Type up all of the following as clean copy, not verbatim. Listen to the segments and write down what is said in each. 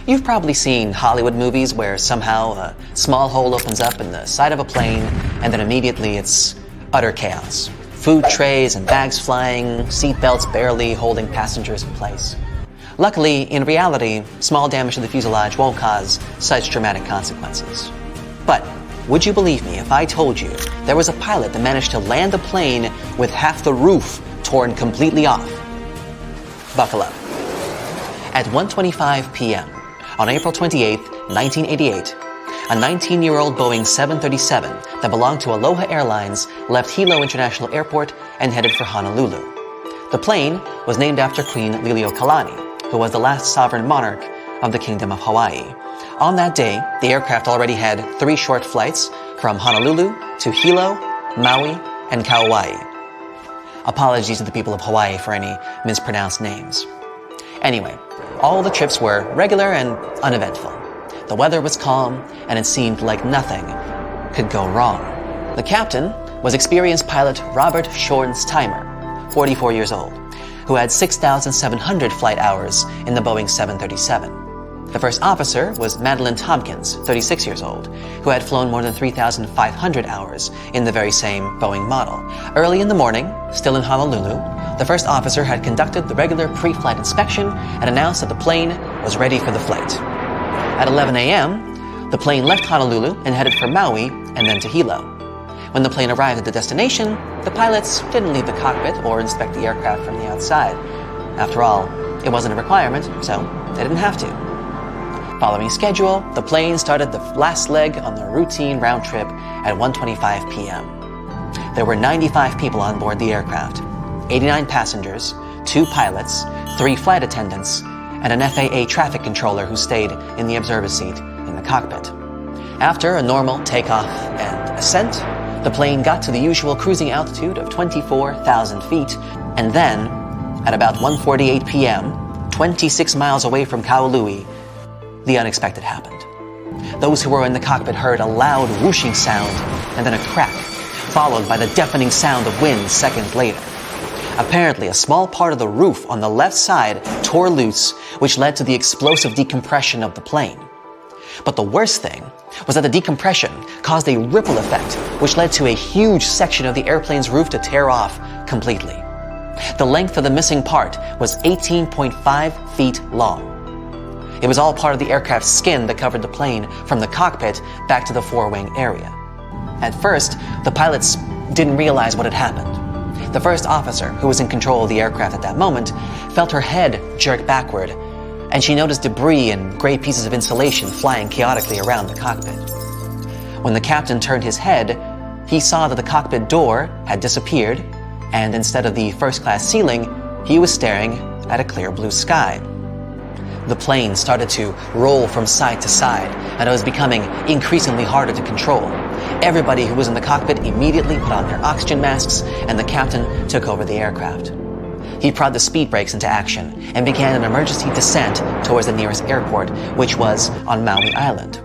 You've probably seen Hollywood movies where somehow a small hole opens up in the side of a plane and then immediately it's utter chaos. Food trays and bags flying, seatbelts barely holding passengers in place. Luckily, in reality, small damage to the fuselage won't cause such dramatic consequences. But would you believe me if I told you there was a pilot that managed to land a plane with half the roof torn completely off? Buckle up. At 1:25 p.m. on April 28, 1988, a 19-year-old Boeing 737 that belonged to Aloha Airlines left Hilo International Airport and headed for Honolulu. The plane was named after Queen Liliuokalani, who was the last sovereign monarch of the Kingdom of Hawaii. On that day, the aircraft already had 3 short flights from Honolulu to Hilo, Maui, and Kauai. Apologies to the people of Hawaii for any mispronounced names. Anyway, all the trips were regular and uneventful. The weather was calm, and it seemed like nothing could go wrong. The captain was experienced pilot Robert Schornsteimer, 44 years old, who had 6,700 flight hours in the Boeing 737. The first officer was Madeline Tompkins, 36 years old, who had flown more than 3,500 hours in the very same Boeing model. Early in the morning, still in Honolulu, the first officer had conducted the regular pre-flight inspection and announced that the plane was ready for the flight. At 11 a.m., the plane left Honolulu and headed for Maui and then to Hilo. When the plane arrived at the destination, the pilots didn't leave the cockpit or inspect the aircraft from the outside. After all, it wasn't a requirement, so they didn't have to. Following schedule, the plane started the last leg on the routine round trip at 1:25 p.m. There were 95 people on board the aircraft, 89 passengers, 2 pilots, 3 flight attendants, and an FAA traffic controller who stayed in the observer seat in the cockpit. After a normal takeoff and ascent, the plane got to the usual cruising altitude of 24,000 feet, and then, at about 1:48 p.m., 26 miles away from Kaului, the unexpected happened. Those who were in the cockpit heard a loud whooshing sound and then a crack, followed by the deafening sound of wind seconds later. Apparently, a small part of the roof on the left side tore loose, which led to the explosive decompression of the plane. But the worst thing was that the decompression caused a ripple effect, which led to a huge section of the airplane's roof to tear off completely. The length of the missing part was 18.5 feet long. It was all part of the aircraft's skin that covered the plane from the cockpit back to the forewing area. At first, the pilots didn't realize what had happened. The first officer, who was in control of the aircraft at that moment, felt her head jerk backward, and she noticed debris and gray pieces of insulation flying chaotically around the cockpit. When the captain turned his head, he saw that the cockpit door had disappeared, and instead of the first-class ceiling, he was staring at a clear blue sky. The plane started to roll from side to side, and it was becoming increasingly harder to control. Everybody who was in the cockpit immediately put on their oxygen masks, and the captain took over the aircraft. He prodded the speed brakes into action and began an emergency descent towards the nearest airport, which was on Maui Island.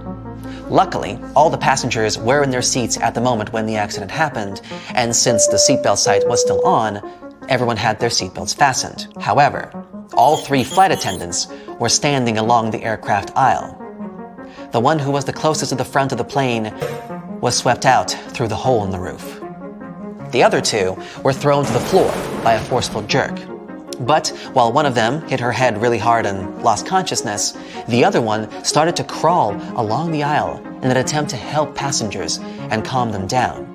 Luckily, all the passengers were in their seats at the moment when the accident happened, and since the seatbelt sight was still on, everyone had their seatbelts fastened. However, all 3 flight attendants were standing along the aircraft aisle. The one who was the closest to the front of the plane was swept out through the hole in the roof. The other 2 were thrown to the floor by a forceful jerk. But while one of them hit her head really hard and lost consciousness, the other one started to crawl along the aisle in an attempt to help passengers and calm them down.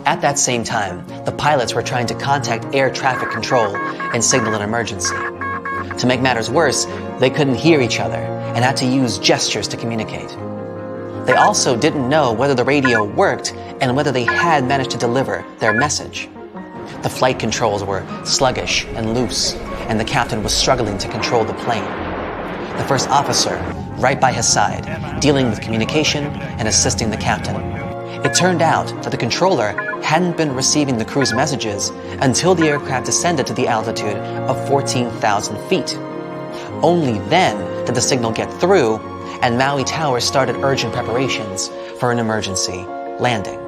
At that same time, the pilots were trying to contact air traffic control and signal an emergency. To make matters worse, they couldn't hear each other and had to use gestures to communicate. They also didn't know whether the radio worked and whether they had managed to deliver their message. The flight controls were sluggish and loose, and the captain was struggling to control the plane. The first officer, right by his side, dealing with communication and assisting the captain. It turned out that the controller hadn't been receiving the crew's messages until the aircraft descended to the altitude of 14,000 feet. Only then did the signal get through, and Maui Towers started urgent preparations for an emergency landing.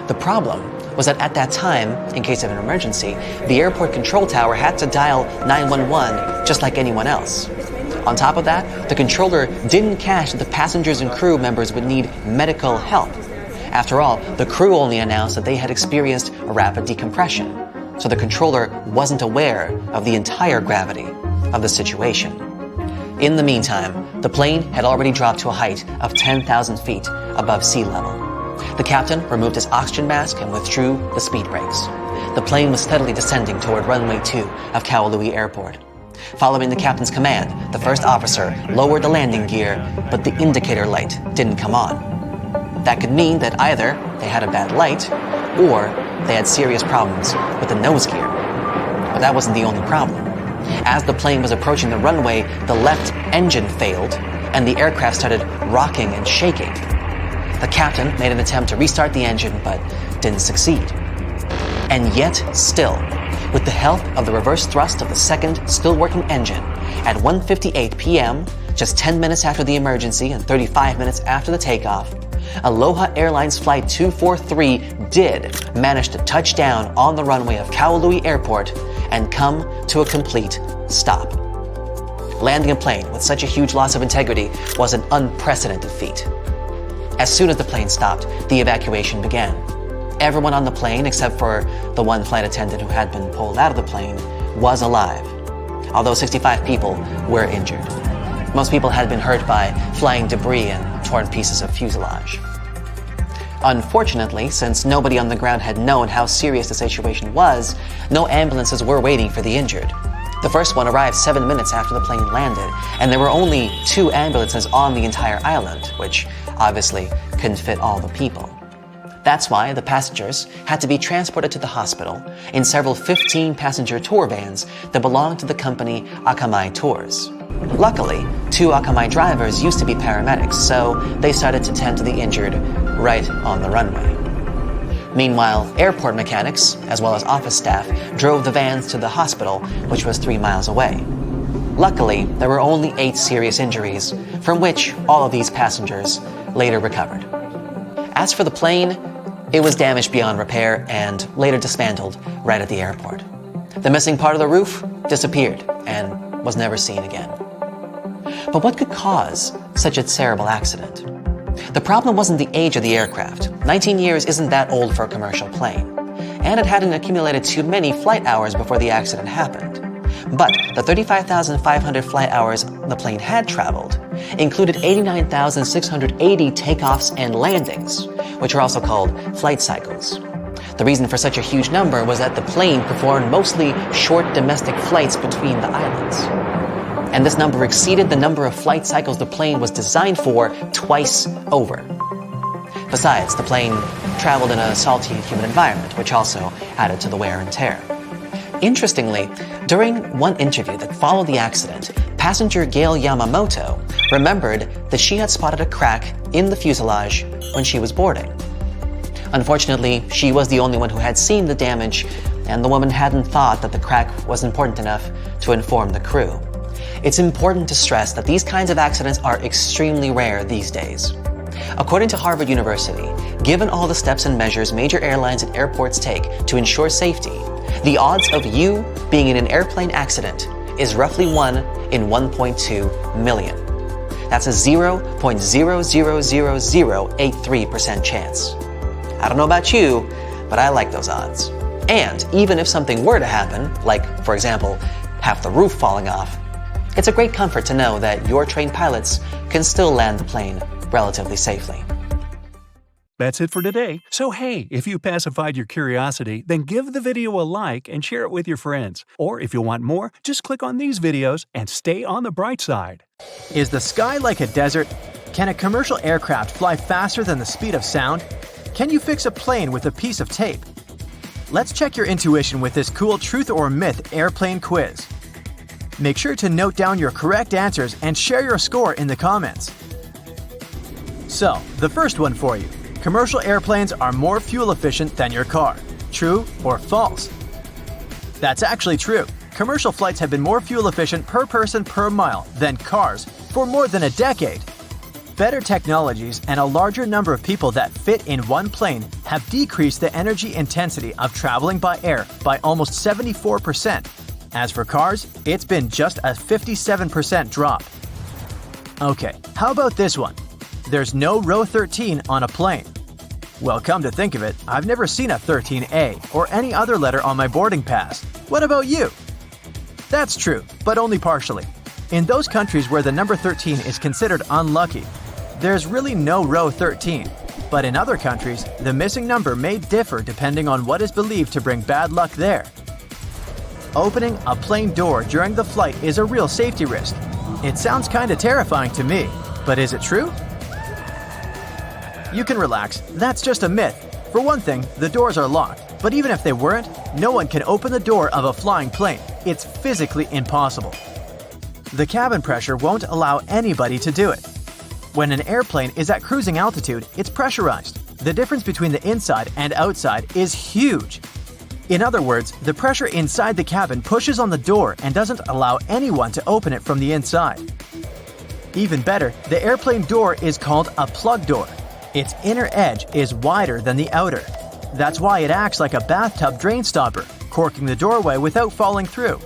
The problem was that at that time, in case of an emergency, the airport control tower had to dial 911 just like anyone else. On top of that, the controller didn't catch that the passengers and crew members would need medical help. After all, the crew only announced that they had experienced a rapid decompression, so the controller wasn't aware of the entire gravity of the situation. In the meantime, the plane had already dropped to a height of 10,000 feet above sea level. The captain removed his oxygen mask and withdrew the speed brakes. The plane was steadily descending toward runway 2 of Honolulu Airport. Following the captain's command, the first officer lowered the landing gear, but the indicator light didn't come on. That could mean that either they had a bad light, or they had serious problems with the nose gear. But that wasn't the only problem. As the plane was approaching the runway, the left engine failed, and the aircraft started rocking and shaking. The captain made an attempt to restart the engine, but didn't succeed. And yet, still, with the help of the reverse thrust of the second still working engine, at 1:58 p.m., just 10 minutes after the emergency and 35 minutes after the takeoff, Aloha Airlines Flight 243 did manage to touch down on the runway of Honolulu Airport and come to a complete stop. Landing a plane with such a huge loss of integrity was an unprecedented feat. As soon as the plane stopped, the evacuation began. Everyone on the plane, except for the one flight attendant who had been pulled out of the plane, was alive, although 65 people were injured. Most people had been hurt by flying debris and torn pieces of fuselage. Unfortunately, since nobody on the ground had known how serious the situation was, no ambulances were waiting for the injured. The first one arrived 7 minutes after the plane landed, and there were only 2 ambulances on the entire island, which obviously couldn't fit all the people. That's why the passengers had to be transported to the hospital in several 15-passenger tour vans that belonged to the company Akamai Tours. Luckily, 2 Akamai drivers used to be paramedics, so they started to tend to the injured right on the runway. Meanwhile, airport mechanics, as well as office staff, drove the vans to the hospital, which was 3 miles away. Luckily, there were only 8 serious injuries, from which all of these passengers later recovered. As for the plane, it was damaged beyond repair and later dismantled right at the airport. The missing part of the roof disappeared and was never seen again. But what could cause such a terrible accident? The problem wasn't the age of the aircraft. 19 years isn't that old for a commercial plane, and it hadn't accumulated too many flight hours before the accident happened. But the 35,500 flight hours the plane had traveled included 89,680 takeoffs and landings, which are also called flight cycles. The reason for such a huge number was that the plane performed mostly short domestic flights between the islands. And this number exceeded the number of flight cycles the plane was designed for twice over. Besides, the plane traveled in a salty and humid environment, which also added to the wear and tear. Interestingly, during one interview that followed the accident, passenger Gail Yamamoto remembered that she had spotted a crack in the fuselage when she was boarding. Unfortunately, she was the only one who had seen the damage, and the woman hadn't thought that the crack was important enough to inform the crew. It's important to stress that these kinds of accidents are extremely rare these days. According to Harvard University, given all the steps and measures major airlines and airports take to ensure safety, the odds of you being in an airplane accident is roughly 1 in 1.2 million. That's a 0.0000083% chance. I don't know about you, but I like those odds. And even if something were to happen, like, for example, half the roof falling off, it's a great comfort to know that your trained pilots can still land the plane relatively safely. That's it for today. So hey, if you pacified your curiosity, then give the video a like and share it with your friends. Or if you want more, just click on these videos and stay on the bright side. Is the sky like a desert? Can a commercial aircraft fly faster than the speed of sound? Can you fix a plane with a piece of tape? Let's check your intuition with this cool truth or myth airplane quiz. Make sure to note down your correct answers and share your score in the comments. So, the first one for you. Commercial airplanes are more fuel efficient than your car. True or false? That's actually true. Commercial flights have been more fuel efficient per person per mile than cars for more than a decade. Better technologies and a larger number of people that fit in one plane have decreased the energy intensity of traveling by air by almost 74%. As for cars, it's been just a 57% drop. Okay, how about this one? There's no row 13 on a plane. Well, come to think of it, I've never seen a 13A or any other letter on my boarding pass. What about you? That's true, but only partially. In those countries where the number 13 is considered unlucky, there's really no row 13. But in other countries, the missing number may differ depending on what is believed to bring bad luck there. Opening a plane door during the flight is a real safety risk. It sounds kinda terrifying to me, but is it true? You can relax, that's just a myth. For one thing, the doors are locked, but even if they weren't, no one can open the door of a flying plane. It's physically impossible. The cabin pressure won't allow anybody to do it. When an airplane is at cruising altitude, it's pressurized. The difference between the inside and outside is huge. In other words, the pressure inside the cabin pushes on the door and doesn't allow anyone to open it from the inside. Even better, the airplane door is called a plug door. Its inner edge is wider than the outer. That's why it acts like a bathtub drain stopper, corking the doorway without falling through.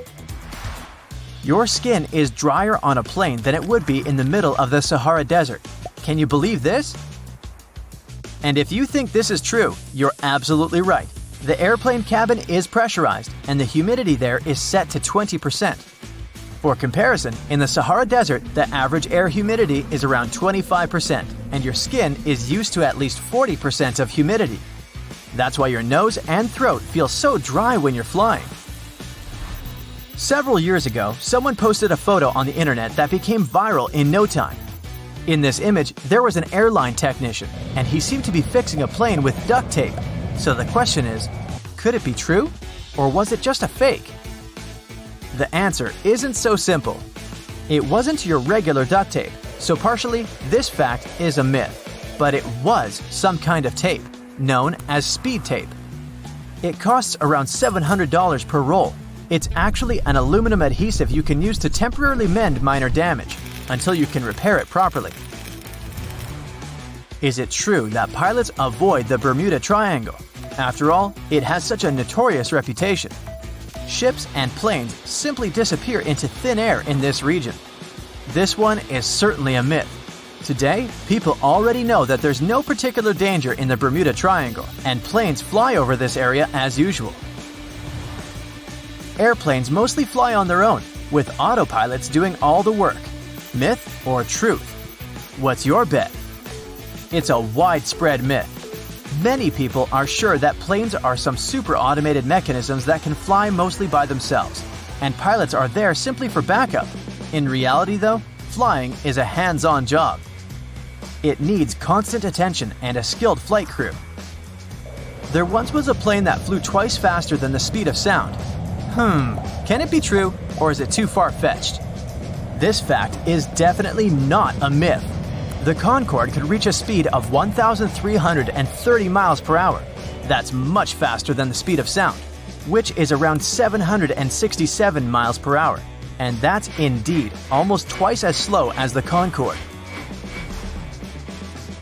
Your skin is drier on a plane than it would be in the middle of the Sahara Desert. Can you believe this? And if you think this is true, you're absolutely right. The airplane cabin is pressurized, and the humidity there is set to 20%. For comparison, in the Sahara Desert, the average air humidity is around 25%, and your skin is used to at least 40% of humidity. That's why your nose and throat feel so dry when you're flying. Several years ago, someone posted a photo on the internet that became viral in no time. In this image, there was an airline technician, and he seemed to be fixing a plane with duct tape. So the question is, could it be true? Or was it just a fake? The answer isn't so simple. It wasn't your regular duct tape, so partially, this fact is a myth. But it was some kind of tape, known as speed tape. It costs around $700 per roll. It's actually an aluminum adhesive you can use to temporarily mend minor damage, until you can repair it properly. Is it true that pilots avoid the Bermuda Triangle? After all, it has such a notorious reputation. Ships and planes simply disappear into thin air in this region. This one is certainly a myth. Today, people already know that there's no particular danger in the Bermuda Triangle, and planes fly over this area as usual. Airplanes mostly fly on their own, with autopilots doing all the work. Myth or truth? What's your bet? It's a widespread myth. Many people are sure that planes are some super automated mechanisms that can fly mostly by themselves, and pilots are there simply for backup. In reality, though, flying is a hands-on job. It needs constant attention and a skilled flight crew. There once was a plane that flew twice faster than the speed of sound. Can it be true, or is it too far-fetched? This fact is definitely not a myth. The Concorde could reach a speed of 1,330 miles per hour. That's much faster than the speed of sound, which is around 767 miles per hour. And that's indeed almost twice as slow as the Concorde.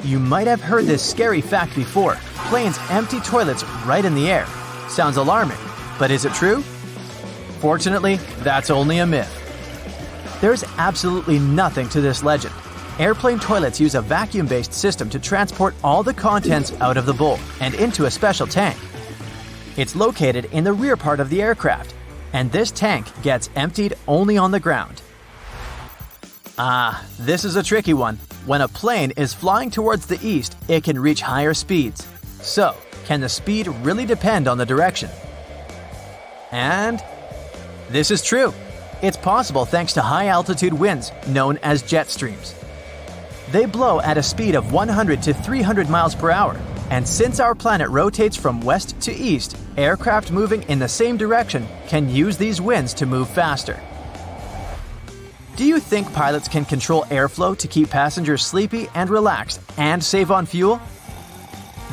You might have heard this scary fact before. Planes empty toilets right in the air. Sounds alarming, but is it true? Fortunately, that's only a myth. There's absolutely nothing to this legend. Airplane toilets use a vacuum-based system to transport all the contents out of the bowl and into a special tank. It's located in the rear part of the aircraft, and this tank gets emptied only on the ground. This is a tricky one. When a plane is flying towards the east, it can reach higher speeds. So, can the speed really depend on the direction? And this is true. It's possible thanks to high-altitude winds, known as jet streams. They blow at a speed of 100 to 300 miles per hour, and since our planet rotates from west to east, aircraft moving in the same direction can use these winds to move faster. Do you think pilots can control airflow to keep passengers sleepy and relaxed and save on fuel?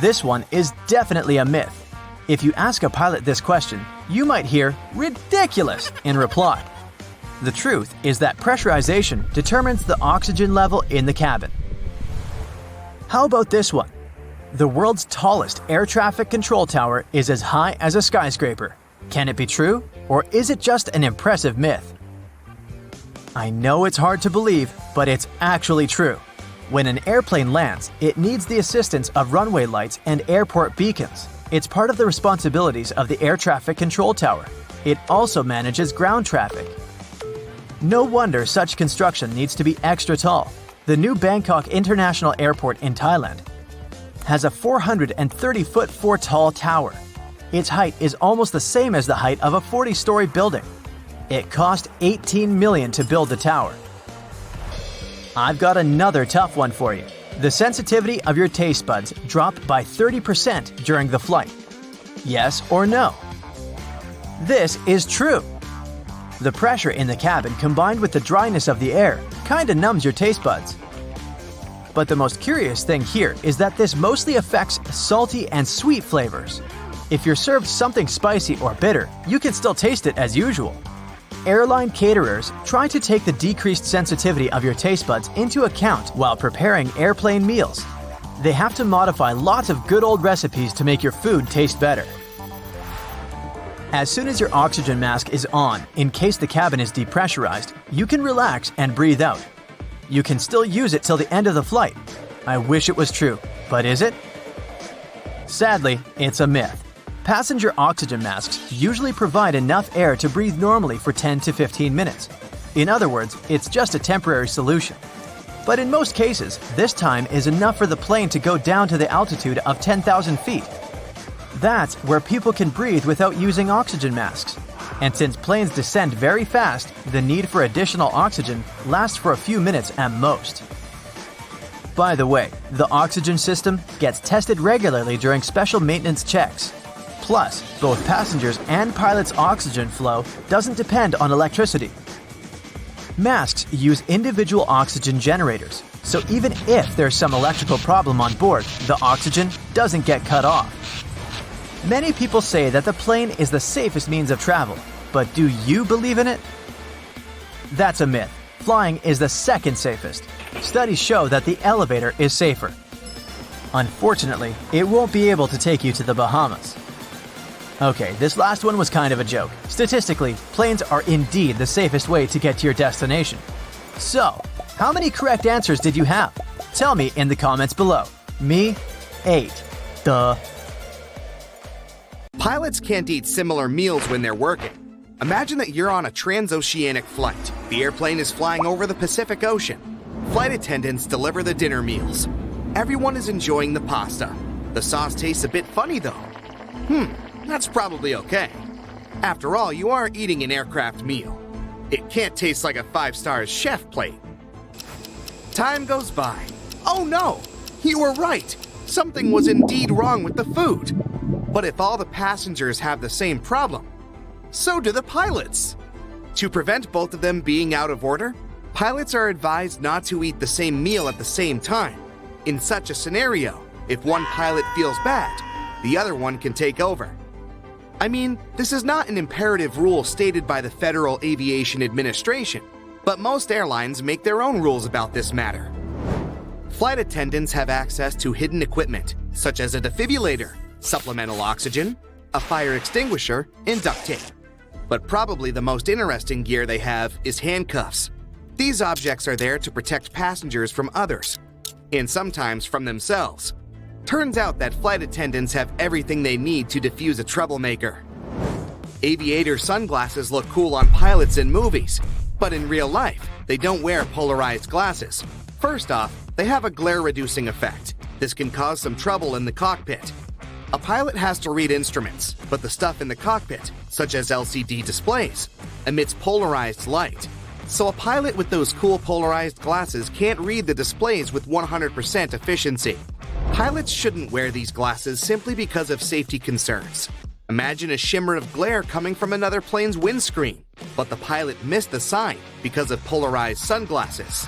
This one is definitely a myth. If you ask a pilot this question, you might hear "ridiculous" in reply. The truth is that pressurization determines the oxygen level in the cabin. How about this one? The world's tallest air traffic control tower is as high as a skyscraper. Can it be true, or is it just an impressive myth? I know it's hard to believe, but it's actually true. When an airplane lands, it needs the assistance of runway lights and airport beacons. It's part of the responsibilities of the air traffic control tower. It also manages ground traffic. No wonder such construction needs to be extra tall. The new Bangkok International Airport in Thailand has a 430-foot tall tower. Its height is almost the same as the height of a 40-story building. It cost $18 million to build the tower. I've got another tough one for you. The sensitivity of your taste buds dropped by 30% during the flight. Yes or no? This is true. The pressure in the cabin combined with the dryness of the air kinda numbs your taste buds. But the most curious thing here is that this mostly affects salty and sweet flavors. If you're served something spicy or bitter, you can still taste it as usual. Airline caterers try to take the decreased sensitivity of your taste buds into account while preparing airplane meals. They have to modify lots of good old recipes to make your food taste better. As soon as your oxygen mask is on, in case the cabin is depressurized, you can relax and breathe out. You can still use it till the end of the flight. I wish it was true, but is it? Sadly, it's a myth. Passenger oxygen masks usually provide enough air to breathe normally for 10 to 15 minutes. In other words, it's just a temporary solution. But in most cases, this time is enough for the plane to go down to the altitude of 10,000 feet. That's where people can breathe without using oxygen masks. And since planes descend very fast, the need for additional oxygen lasts for a few minutes at most. By the way, the oxygen system gets tested regularly during special maintenance checks. Plus, both passengers' and pilots' oxygen flow doesn't depend on electricity. Masks use individual oxygen generators, so even if there's some electrical problem on board, the oxygen doesn't get cut off. Many people say that the plane is the safest means of travel, but do you believe in it? That's a myth. Flying is the second safest. Studies show that the elevator is safer. Unfortunately, it won't be able to take you to the Bahamas. Okay, this last one was kind of a joke. Statistically, planes are indeed the safest way to get to your destination. So, how many correct answers did you have? Tell me in the comments below. Me? 8. Duh. Pilots can't eat similar meals when they're working. Imagine that you're on a transoceanic flight. The airplane is flying over the Pacific Ocean. Flight attendants deliver the dinner meals. Everyone is enjoying the pasta. The sauce tastes a bit funny though. That's probably okay. After all, you are eating an aircraft meal. It can't taste like a 5-star chef plate. Time goes by. Oh no! You were right! Something was indeed wrong with the food. But if all the passengers have the same problem, so do the pilots. To prevent both of them being out of order, pilots are advised not to eat the same meal at the same time. In such a scenario, if one pilot feels bad, the other one can take over. I mean, this is not an imperative rule stated by the Federal Aviation Administration, but most airlines make their own rules about this matter. Flight attendants have access to hidden equipment, such as a defibrillator, supplemental oxygen, a fire extinguisher, and duct tape. But probably the most interesting gear they have is handcuffs. These objects are there to protect passengers from others, and sometimes from themselves. Turns out that flight attendants have everything they need to defuse a troublemaker. Aviator sunglasses look cool on pilots in movies, but in real life, they don't wear polarized glasses. First off, they have a glare-reducing effect. This can cause some trouble in the cockpit. A pilot has to read instruments, but the stuff in the cockpit, such as LCD displays, emits polarized light. So a pilot with those cool polarized glasses can't read the displays with 100% efficiency. Pilots shouldn't wear these glasses simply because of safety concerns. Imagine a shimmer of glare coming from another plane's windscreen, but the pilot missed the sign because of polarized sunglasses.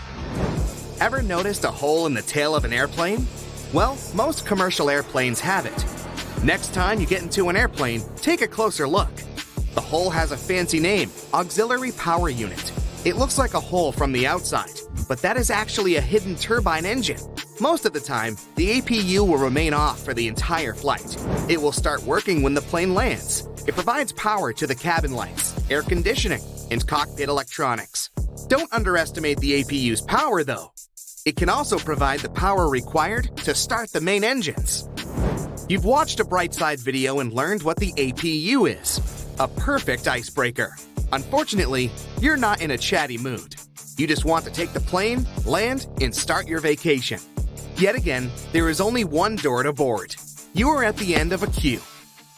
Ever noticed a hole in the tail of an airplane? Well, most commercial airplanes have it. Next time you get into an airplane, take a closer look. The hole has a fancy name, Auxiliary Power Unit. It looks like a hole from the outside, but that is actually a hidden turbine engine. Most of the time, the APU will remain off for the entire flight. It will start working when the plane lands. It provides power to the cabin lights, air conditioning, and cockpit electronics. Don't underestimate the APU's power, though. It can also provide the power required to start the main engines. You've watched a Brightside video and learned what the APU is. A perfect icebreaker. Unfortunately, you're not in a chatty mood. You just want to take the plane, land, and start your vacation. Yet again, there is only one door to board. You are at the end of a queue.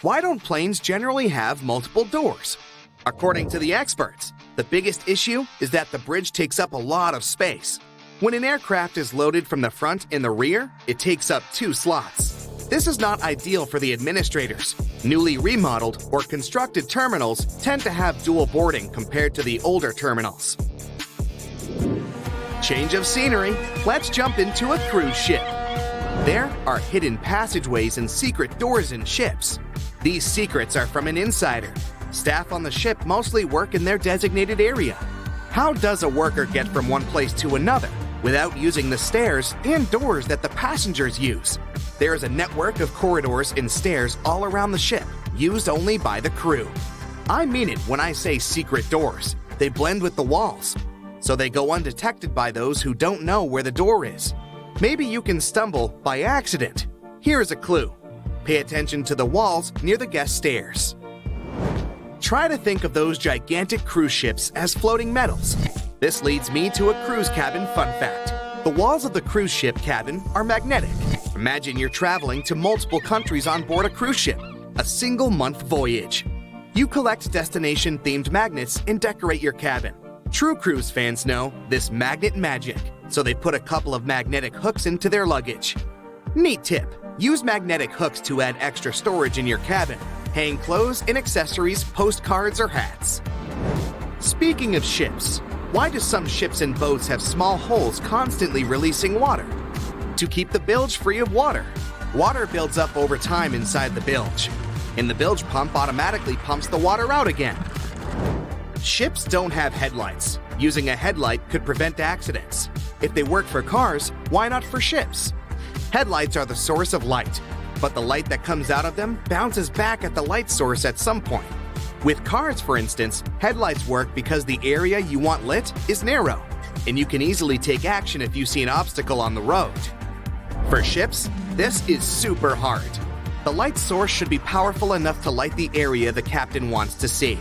Why don't planes generally have multiple doors? According to the experts, the biggest issue is that the bridge takes up a lot of space. When an aircraft is loaded from the front and the rear, it takes up 2 slots. This is not ideal for the administrators. Newly remodeled or constructed terminals tend to have dual boarding compared to the older terminals. Change of scenery, let's jump into a cruise ship. There are hidden passageways and secret doors in ships. These secrets are from an insider. Staff on the ship mostly work in their designated area. How does a worker get from one place to another without using the stairs and doors that the passengers use? There is a network of corridors and stairs all around the ship, used only by the crew. I mean it when I say secret doors. They blend with the walls, so they go undetected by those who don't know where the door is. Maybe you can stumble by accident. Here is a clue. Pay attention to the walls near the guest stairs. Try to think of those gigantic cruise ships as floating metals. This leads me to a cruise cabin fun fact. The walls of the cruise ship cabin are magnetic. Imagine you're traveling to multiple countries on board a cruise ship, a single-month voyage. You collect destination-themed magnets and decorate your cabin. True cruise fans know this magnet magic, so they put a couple of magnetic hooks into their luggage. Neat tip, use magnetic hooks to add extra storage in your cabin. Hang clothes and accessories, postcards, or hats. Speaking of ships, why do some ships and boats have small holes constantly releasing water? To keep the bilge free of water. Water builds up over time inside the bilge, and the bilge pump automatically pumps the water out again. Ships don't have headlights. Using a headlight could prevent accidents. If they work for cars, why not for ships? Headlights are the source of light, but the light that comes out of them bounces back at the light source at some point. With cars, for instance, headlights work because the area you want lit is narrow, and you can easily take action if you see an obstacle on the road. For ships, this is super hard. The light source should be powerful enough to light the area the captain wants to see.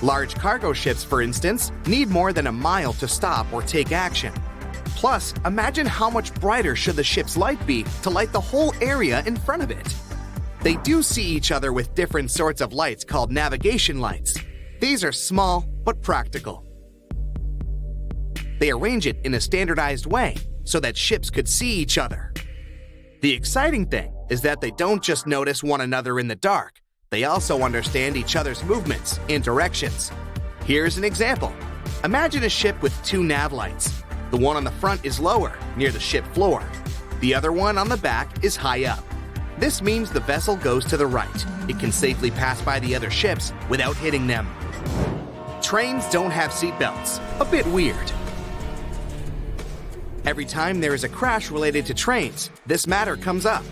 Large cargo ships, for instance, need more than a mile to stop or take action. Plus, imagine how much brighter should the ship's light be to light the whole area in front of it. They do see each other with different sorts of lights called navigation lights. These are small but practical. They arrange it in a standardized way so that ships could see each other. The exciting thing is that they don't just notice one another in the dark, they also understand each other's movements and directions. Here's an example. Imagine a ship with 2 nav lights. The one on the front is lower, near the ship floor. The other one on the back is high up. This means the vessel goes to the right. It can safely pass by the other ships without hitting them. Trains don't have seatbelts. A bit weird. Every time there is a crash related to trains, this matter comes up.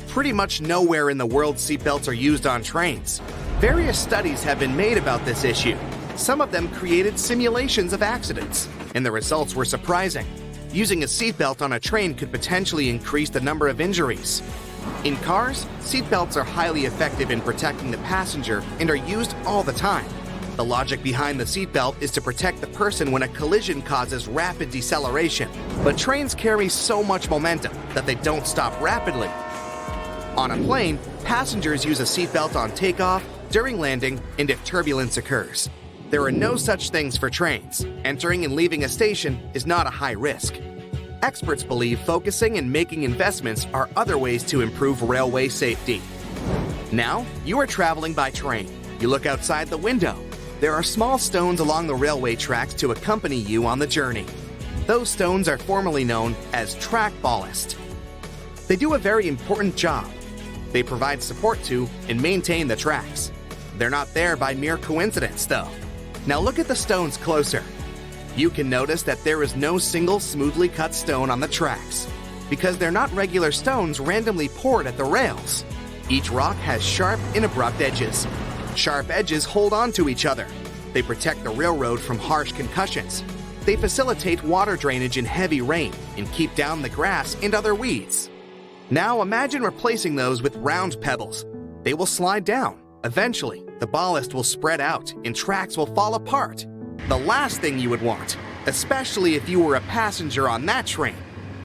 Pretty much nowhere in the world seatbelts are used on trains. Various studies have been made about this issue. Some of them created simulations of accidents, and the results were surprising. Using a seatbelt on a train could potentially increase the number of injuries. In cars, seatbelts are highly effective in protecting the passenger and are used all the time. The logic behind the seatbelt is to protect the person when a collision causes rapid deceleration. But trains carry so much momentum that they don't stop rapidly. On a plane, passengers use a seatbelt on takeoff, during landing, and if turbulence occurs. There are no such things for trains. Entering and leaving a station is not a high risk. Experts believe focusing and making investments are other ways to improve railway safety. Now, you are traveling by train. You look outside the window. There are small stones along the railway tracks to accompany you on the journey. Those stones are formally known as track ballast. They do a very important job. They provide support to and maintain the tracks. They're not there by mere coincidence, though. Now look at the stones closer. You can notice that there is no single smoothly cut stone on the tracks, because they're not regular stones randomly poured at the rails. Each rock has sharp and abrupt edges. Sharp edges hold on to each other. They protect the railroad from harsh concussions. They facilitate water drainage in heavy rain and keep down the grass and other weeds. Now imagine replacing those with round pebbles. They will slide down. Eventually, the ballast will spread out and tracks will fall apart. The last thing you would want, especially if you were a passenger on that train,